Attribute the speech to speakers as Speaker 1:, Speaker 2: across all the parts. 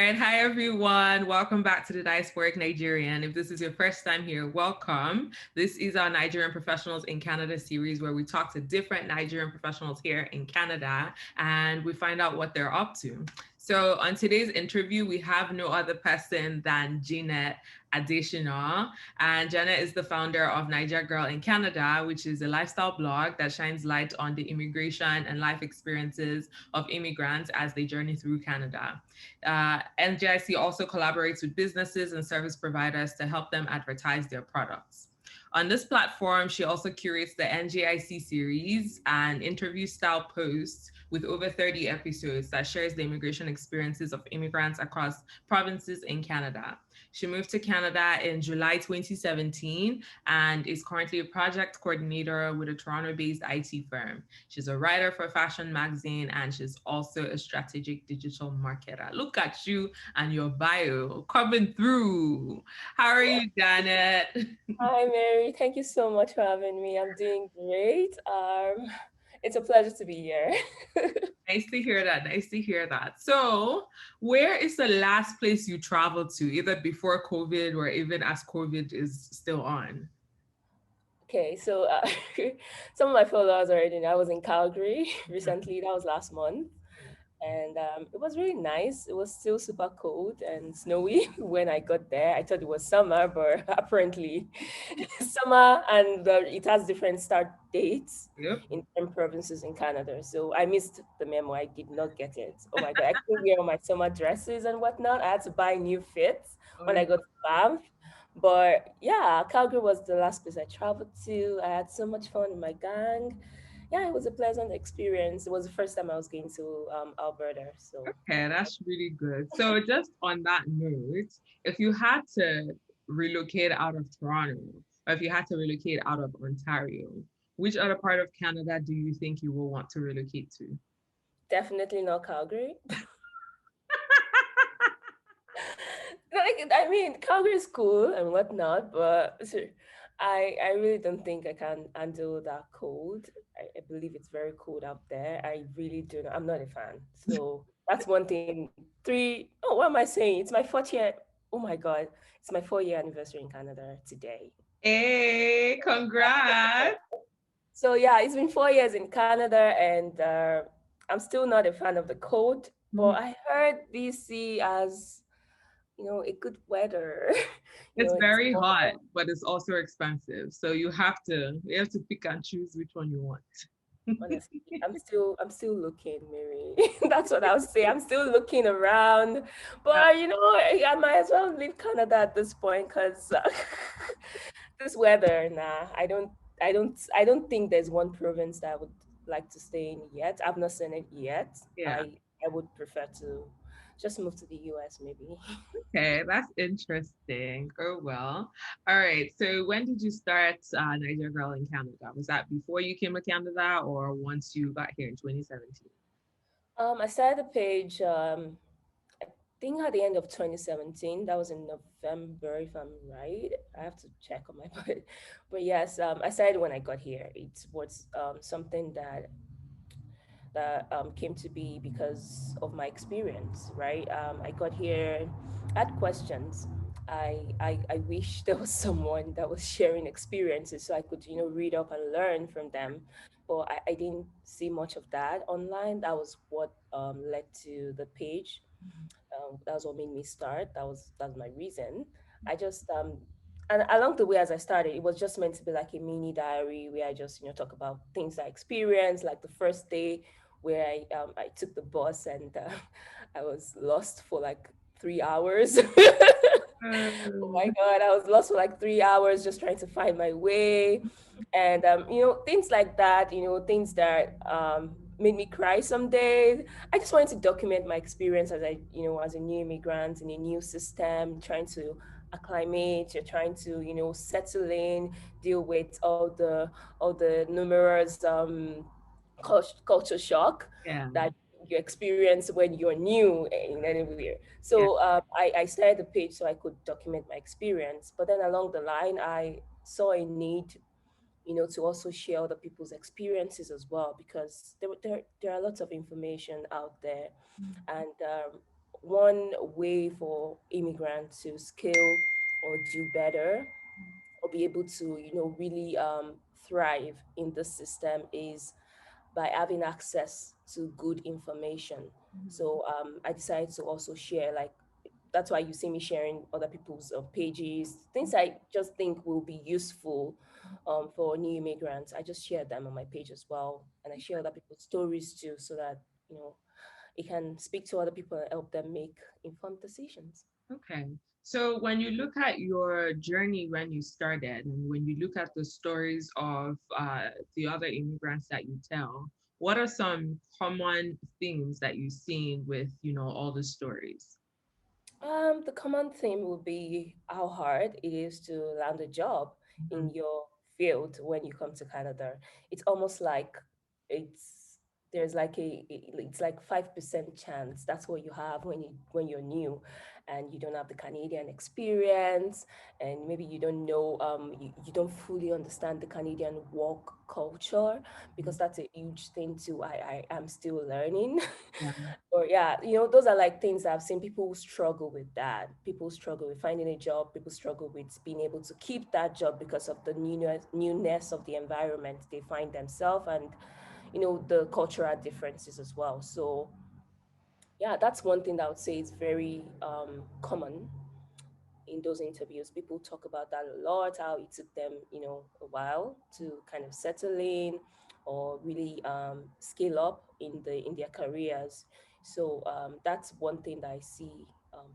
Speaker 1: All right, hi everyone. Welcome back to the Diasporic Nigerian. If this is your first time here, welcome. This is our Nigerian Professionals in Canada series where we talk to different Nigerian professionals here in Canada and we find out what they're up to. So, on today's interview, we have no other person than Jeanette Adesina. And Janet is the founder of Niger Girl in Canada, which is a lifestyle blog that shines light on the immigration and life experiences of immigrants as they journey through Canada. NGIC also collaborates with businesses and service providers to help them advertise their products. On this platform, she also curates the NGIC series and interview style posts with over 30 episodes that shares the immigration experiences of immigrants across provinces in Canada. She moved to Canada in July 2017 and is currently a project coordinator with a Toronto based IT firm. She's a writer for a fashion magazine and she's also a strategic digital marketer. Look at you and your bio coming through. How are you, Janet?
Speaker 2: Hi, Mary. Thank you so much for having me. I'm doing great. It's a pleasure to be here.
Speaker 1: Nice to hear that. Nice to hear that. So, where is the last place you traveled to, either before COVID or even as COVID is still on?
Speaker 2: Okay, so some of my followers already know I was in Calgary recently. That was last month. And it was really nice. It was still super cold and snowy when I got there. I thought it was summer, but apparently summer, and it has different start dates
Speaker 1: Yep.
Speaker 2: in different provinces in Canada. So I missed the memo. I did not get it. Oh my god! I couldn't wear all my summer dresses and whatnot. I had to buy new fits
Speaker 1: Oh,
Speaker 2: when I got to Banff. But yeah, Calgary was the last place I traveled to. I had so much fun with my gang. Yeah, it was a pleasant experience. It was the first time I was going to Alberta. So
Speaker 1: okay, that's really good. So, just on that note, if you had to relocate out of Toronto, or if you had to relocate out of Ontario, which other part of Canada do you think you will want to relocate to?
Speaker 2: definitely not Calgary. Like, I mean, Calgary is cool and whatnot, but I really don't think I can handle that cold. I believe it's very cold out there. I really do not. I'm not a fan. So that's one thing. Three, oh, what am I saying? It's my fourth year. Oh my God. It's my 4 year anniversary in Canada today.
Speaker 1: Hey, congrats.
Speaker 2: So yeah, it's been 4 years in Canada, and I'm still not a fan of the cold. But I heard BC as a good weather.
Speaker 1: It's
Speaker 2: It's
Speaker 1: very hot,
Speaker 2: warm.
Speaker 1: but it's also expensive. So you have to pick and choose which one you want.
Speaker 2: Honestly, I'm still looking, Mary. That's what I'll say. I'm still looking around, but I might as well leave Canada at this point because this weather. Nah, I don't think there's one province that I would like to stay in yet. I've not seen it yet.
Speaker 1: Yeah.
Speaker 2: I would prefer to just move to the US maybe.
Speaker 1: Okay, that's interesting. Oh well. All right. So when did you start Niger Girl in Canada? Was that before you came to Canada or once you got here in 2017?
Speaker 2: I started the page. I think at the end of 2017. That was in November, if I'm right. I have to check on my but yes, I started when I got here. It was something that came to be because of my experience, right? I got here, I had questions. I wish there was someone that was sharing experiences so I could, read up and learn from them. But I didn't see much of that online. That was what led to the page. That was what made me start. That's my reason. I just and along the way as I started, it was just meant to be like a mini diary where I just talk about things I experienced, like the first day where I took the bus and I was lost for like 3 hours. Oh my God, I was lost for like 3 hours just trying to find my way. And, things like that, things that made me cry some days. I just wanted to document my experience as a new immigrant in a new system, trying to acclimate, you're trying to, settle in, deal with all the numerous culture shock
Speaker 1: Yeah.
Speaker 2: that you experience when you're new in anywhere.
Speaker 1: Yeah.
Speaker 2: So I started the page so I could document my experience. But then along the line, I saw a need, to also share other people's experiences as well, because there are lots of information out there. And one way for immigrants to scale or do better or be able to, really thrive in the system is by having access to good information. So I decided to also share, like, that's why you see me sharing other people's pages, things I just think will be useful for new immigrants. I just share them on my page as well, and I share other people's stories too, so that it can speak to other people and help them make informed decisions.
Speaker 1: Okay. So when you look at your journey when you started, and when you look at the stories of the other immigrants that you tell, what are some common themes that you've seen with, all the stories?
Speaker 2: The common theme would be how hard it is to land a job in
Speaker 1: Mhm.
Speaker 2: your field when you come to Canada. It's almost like it's there's like it's like 5% chance. That's what you have when you're new, and you don't have the Canadian experience, and maybe you don't know you don't fully understand the Canadian work culture, because that's a huge thing too. I am still learning.
Speaker 1: Yeah.
Speaker 2: Or yeah, those are like things I've seen people struggle with that. People struggle with finding a job. People struggle with being able to keep that job because of the newness of the environment they find themselves, and the cultural differences as well. So yeah, that's one thing that I would say is very common in those interviews. People talk about that a lot, how it took them, a while to kind of settle in or really scale up in their careers. So that's one thing that I see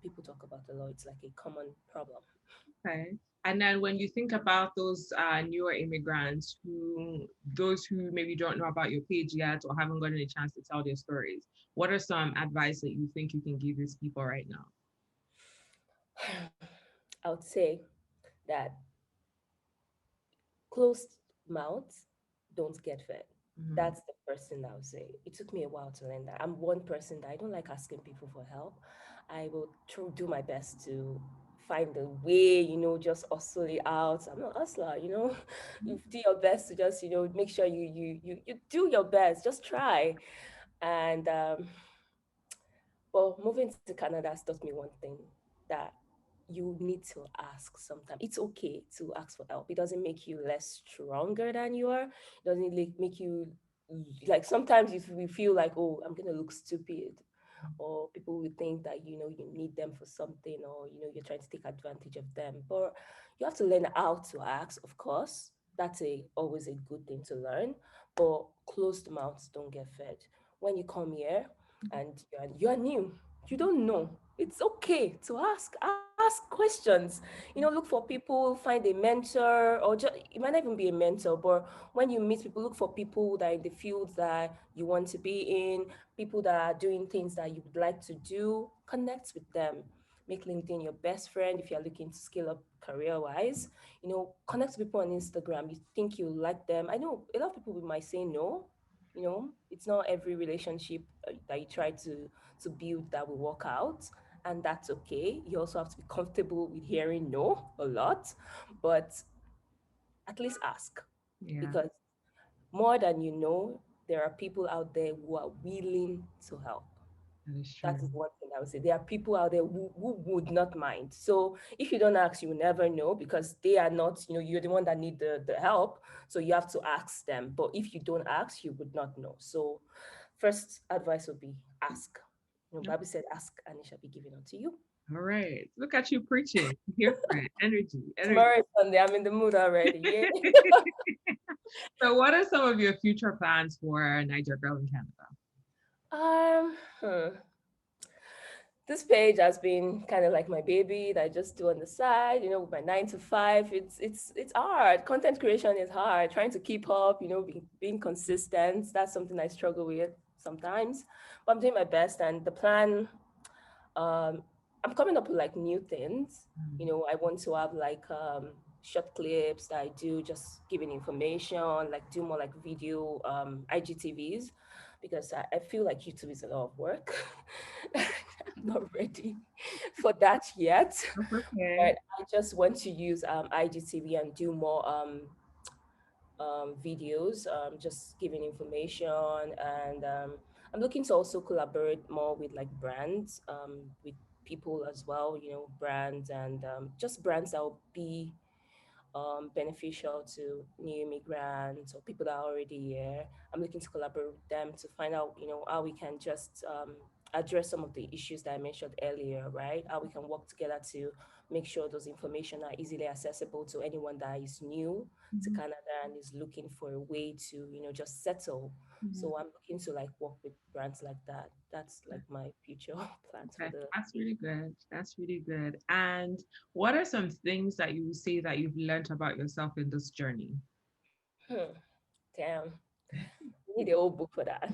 Speaker 2: people talk about a lot. It's like a common problem.
Speaker 1: Okay. And then when you think about those newer immigrants those who maybe don't know about your page yet or haven't gotten a chance to tell their stories, what are some advice that you think you can give these people right now?
Speaker 2: I would say that closed mouths don't get fed.
Speaker 1: Mhm.
Speaker 2: That's the first thing I would say. It took me a while to learn that. I'm one person that I don't like asking people for help. I will do my best to find a way, just hustle it out. I'm not a hustler, You do your best to just, make sure you do your best. Just try. And well, moving to Canada has taught me one thing, that you need to ask sometimes. It's okay to ask for help. It doesn't make you less stronger than you are. It doesn't like make you like sometimes if we feel like, oh, I'm gonna look stupid, or people will think that you need them for something, or you're trying to take advantage of them. But you have to learn how to ask, of course. That's a always a good thing to learn. But closed mouths don't get fed. When you come here and you're new, you don't know, it's okay to ask questions. Look for people, find a mentor, or just it might not even be a mentor, but when you meet people, look for people that are in the fields that you want to be in, people that are doing things that you would like to do. Connect with them. Make LinkedIn your best friend if you're looking to scale up career wise. Connect with people on Instagram. You think you like them. I know a lot of people might say no. It's not every relationship that you try to build that will work out, and that's okay. You also have to be comfortable with hearing no a lot, but at least ask,
Speaker 1: Yeah,
Speaker 2: because more than there are people out there who are willing to help.
Speaker 1: that is
Speaker 2: That
Speaker 1: true.
Speaker 2: is one thing I would say. There are people out there who would not mind. So if you don't ask, you will never know, because they are not, you're the one that need the help. So you have to ask them. But if you don't ask, you would not know. So first advice would be ask.
Speaker 1: Yep.
Speaker 2: Bible said, ask and it shall be given unto you.
Speaker 1: All right. Look at you preaching. Here for it. Energy, energy.
Speaker 2: Tomorrow is Sunday. I'm in the mood already. Yeah.
Speaker 1: So, what are some of your future plans for Niger Girl in Canada?
Speaker 2: Um, hmm. This page has been kind of like my baby that I just do on the side, with my 9 to 5. It's hard. Content creation is hard. Trying to keep up, being consistent. That's something I struggle with sometimes. But I'm doing my best, and the plan, um, I'm coming up with like new things. I want to have like short clips that I do, just giving information, like do more like video IGTVs, because I feel like YouTube is a lot of work. I'm not ready for that yet,
Speaker 1: That's okay.
Speaker 2: but I just want to use IGTV and do more videos, just giving information and I'm looking to also collaborate more with like brands, with people as well, brands and just brands that will be beneficial to new immigrants or people that are already here. I'm looking to collaborate with them to find out, how we can just address some of the issues that I mentioned earlier, right? How we can work together to make sure those information are easily accessible to anyone that is new to
Speaker 1: Mhm.
Speaker 2: Canada and is looking for a way to, just settle.
Speaker 1: Mhm.
Speaker 2: So I'm looking to like work with brands like that. That's like my future plans for
Speaker 1: Okay,
Speaker 2: the
Speaker 1: that's
Speaker 2: future.
Speaker 1: really good. That's really good. And what are some things that you would say that you've learned about yourself in this journey?
Speaker 2: Hmm. Damn. You need a whole book for that.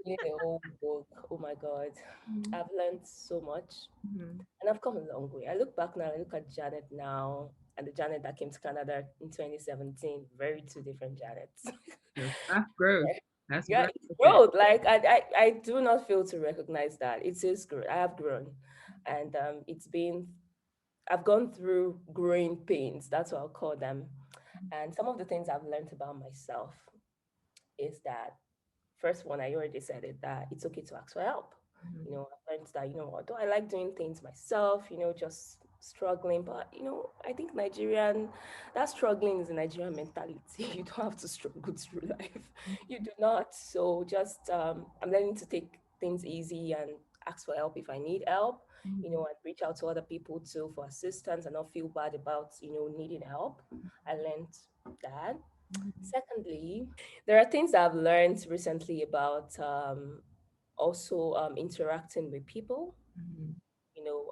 Speaker 2: You need a whole book. Oh my God.
Speaker 1: Mhm.
Speaker 2: I've learned so much
Speaker 1: Mhm.
Speaker 2: and I've come a long way. I look back now, I look at Janet now and the Janet that came to Canada in 2017. Very two different Janets.
Speaker 1: Yes, that's growth. That's
Speaker 2: Yeah,
Speaker 1: growth.
Speaker 2: it's
Speaker 1: Okay.
Speaker 2: growth. Like I do not fail to recognize that. It is growth. I have grown. And I've gone through growing pains. That's what I'll call them. And some of the things I've learned about myself is that first one, I already said it, that it's okay to ask for help.
Speaker 1: Mhm.
Speaker 2: I learned that, although I like doing things myself, just struggling, but, I think that struggling is a Nigerian mentality. You don't have to struggle through life. You do not. So just, I'm learning to take things easy and ask for help if I need help,
Speaker 1: Mhm.
Speaker 2: and reach out to other people too for assistance and not feel bad about, needing help. I learned that.
Speaker 1: Mhm.
Speaker 2: Secondly, there are things that I've learned recently about also interacting with people.
Speaker 1: Mhm.
Speaker 2: You know,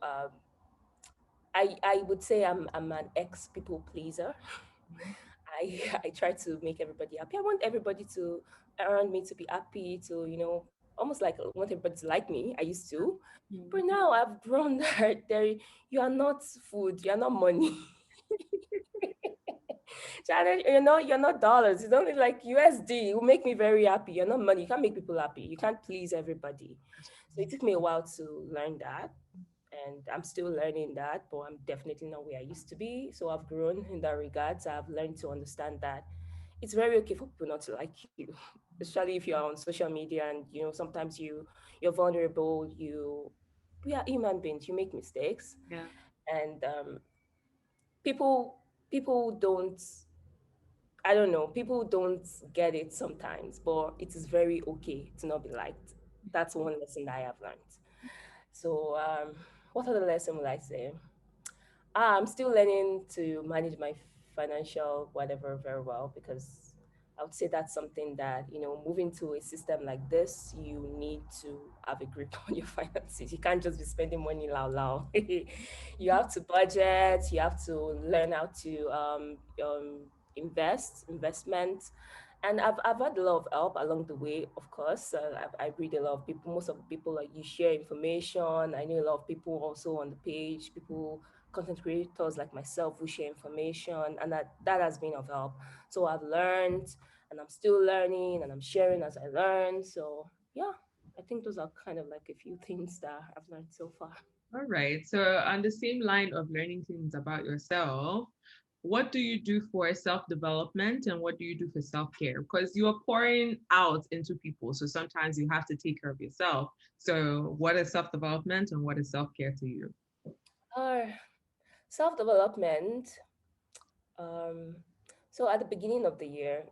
Speaker 2: I would say I'm an ex people pleaser.
Speaker 1: Mhm.
Speaker 2: I try to make everybody happy. I want everybody to around me to be happy, to almost like I want everybody to like me. I used to, but
Speaker 1: Mhm.
Speaker 2: now I've grown that you are not food, you are not money. Janet, you're not dollars. It's only like USD. It will make me very happy. You're not money. You can't make people happy. You can't please everybody. So it took me a while to learn that. And I'm still learning that, but I'm definitely not where I used to be. So I've grown in that regard. So I've learned to understand that it's very okay for people not to like you, especially if you're on social media and sometimes you're vulnerable. We are human beings. You make mistakes,
Speaker 1: Yeah.
Speaker 2: and people don't. I don't know. People don't get it sometimes, but it is very okay to not be liked. That's one lesson that I have learned. So, what other lesson will I say? I'm still learning to manage my financial whatever very well because I would say that's something that, moving to a system like this, you need to have a grip on your finances. You can't just be spending money loud. You have to budget, you have to learn how to investment. And I've had a lot of help along the way, of course. I read a lot of people, most of the people like you share information. I know a lot of people also on the page, people content creators like myself who share information and that has been of help. So I've learned and I'm still learning and I'm sharing as I learn. So yeah, I think those are kind of like a few things that I've learned so far.
Speaker 1: All right. So, on the same line of learning things about yourself, what do you do for self-development and what do you do for self-care? Because you are pouring out into people. So sometimes you have to take care of yourself. So, what is self-development and what is self-care to you?
Speaker 2: uh, Self-development. um, so at the beginning of the year,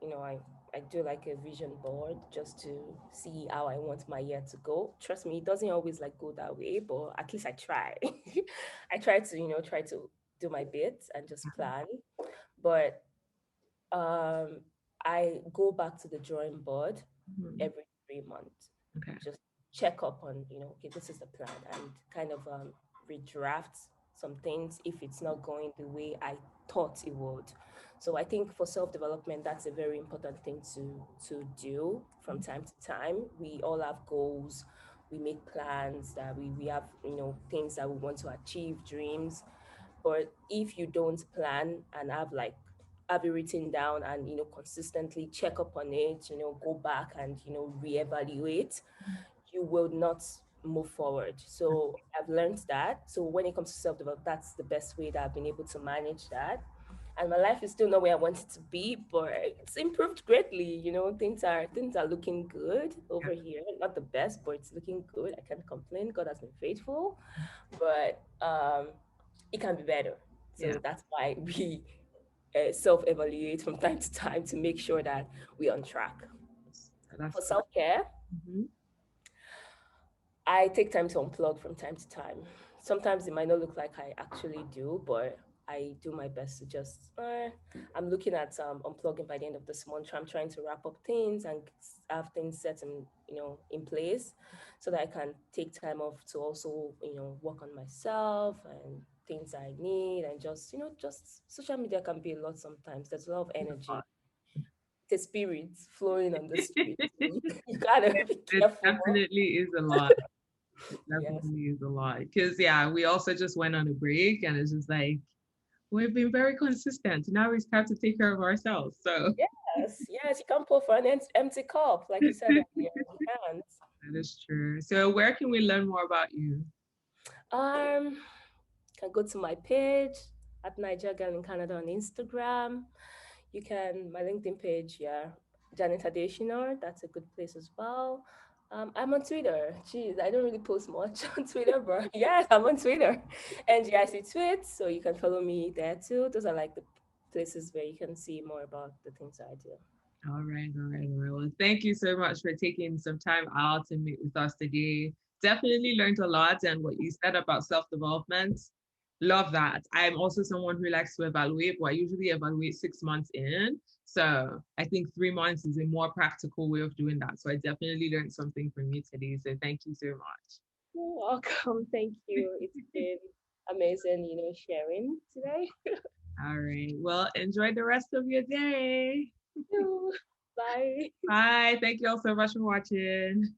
Speaker 2: I do like a vision board just to see how I want my year to go. Trust me, it doesn't always like go that way, but at least I try. I try to try to do my bit and just plan. But um, I go back to the drawing board
Speaker 1: Mhm.
Speaker 2: every 3 months,
Speaker 1: Okay.
Speaker 2: just check up on, okay, this is the plan, and kind of redraft some things if it's not going the way I thought it would. So I think for self-development, that's a very important thing to do from time to time. We all have goals. We make plans that we have, things that we want to achieve, dreams. But if you don't plan and have it written down and consistently check up on it, go back and reevaluate, you will not move forward. So I've learned that. So when it comes to self-development, that's the best way that I've been able to manage that. and my life is still not where I want it to be, but it's improved greatly. Things are looking good
Speaker 1: Yeah.
Speaker 2: over here. Not the best, but it's looking good. I can't complain. God has been faithful, but it can be better.
Speaker 1: Yeah.
Speaker 2: So that's why we self-evaluate from time to time to make sure that we're on track.
Speaker 1: That's
Speaker 2: For
Speaker 1: good.
Speaker 2: self-care,
Speaker 1: Mhm.
Speaker 2: I take time to unplug from time to time. Sometimes it might not look like I actually do, but I do my best to just. I'm looking at unplugging by the end of this month. I'm trying to wrap up things and have things set in place, so that I can take time off to also work on myself and things I need, and just social media can be a lot sometimes. There's a lot of energy. The spirits flowing on the street. So you gotta be
Speaker 1: It
Speaker 2: careful.
Speaker 1: definitely is a lot. It
Speaker 2: Yes.
Speaker 1: definitely is a lot. Because yeah, we also just went on a break and it's just like we've been very consistent. Now it's time to take care of ourselves. So
Speaker 2: Yes, yes, you can't pour for an empty cup, like you said earlier. You can't.
Speaker 1: that is true. So where can we learn more about you?
Speaker 2: Um, can go to my page at Niger Girl in Canada on Instagram. You can my LinkedIn page, yeah, Janet Adesina. That's a good place as well. I'm on Twitter. Jeez, I don't really post much on Twitter, but yes, I'm on Twitter. NGIC Tweets, so you can follow me there too. Those are like the places where you can see more about the things I do.
Speaker 1: All right, all right, all right. Well, thank you so much for taking some time out to meet with us today. Definitely learned a lot, and what you said about self-development, love that. I'm also someone who likes to evaluate, but I usually evaluate 6 months in. So I think 3 months is a more practical way of doing that. So I definitely learned something from you today. So thank you so
Speaker 2: You're welcome. Thank you. It's
Speaker 1: much.
Speaker 2: been amazing, sharing today.
Speaker 1: All right. Well, enjoy the rest of your day.
Speaker 2: You. Bye.
Speaker 1: Bye. Thank you all so much for watching.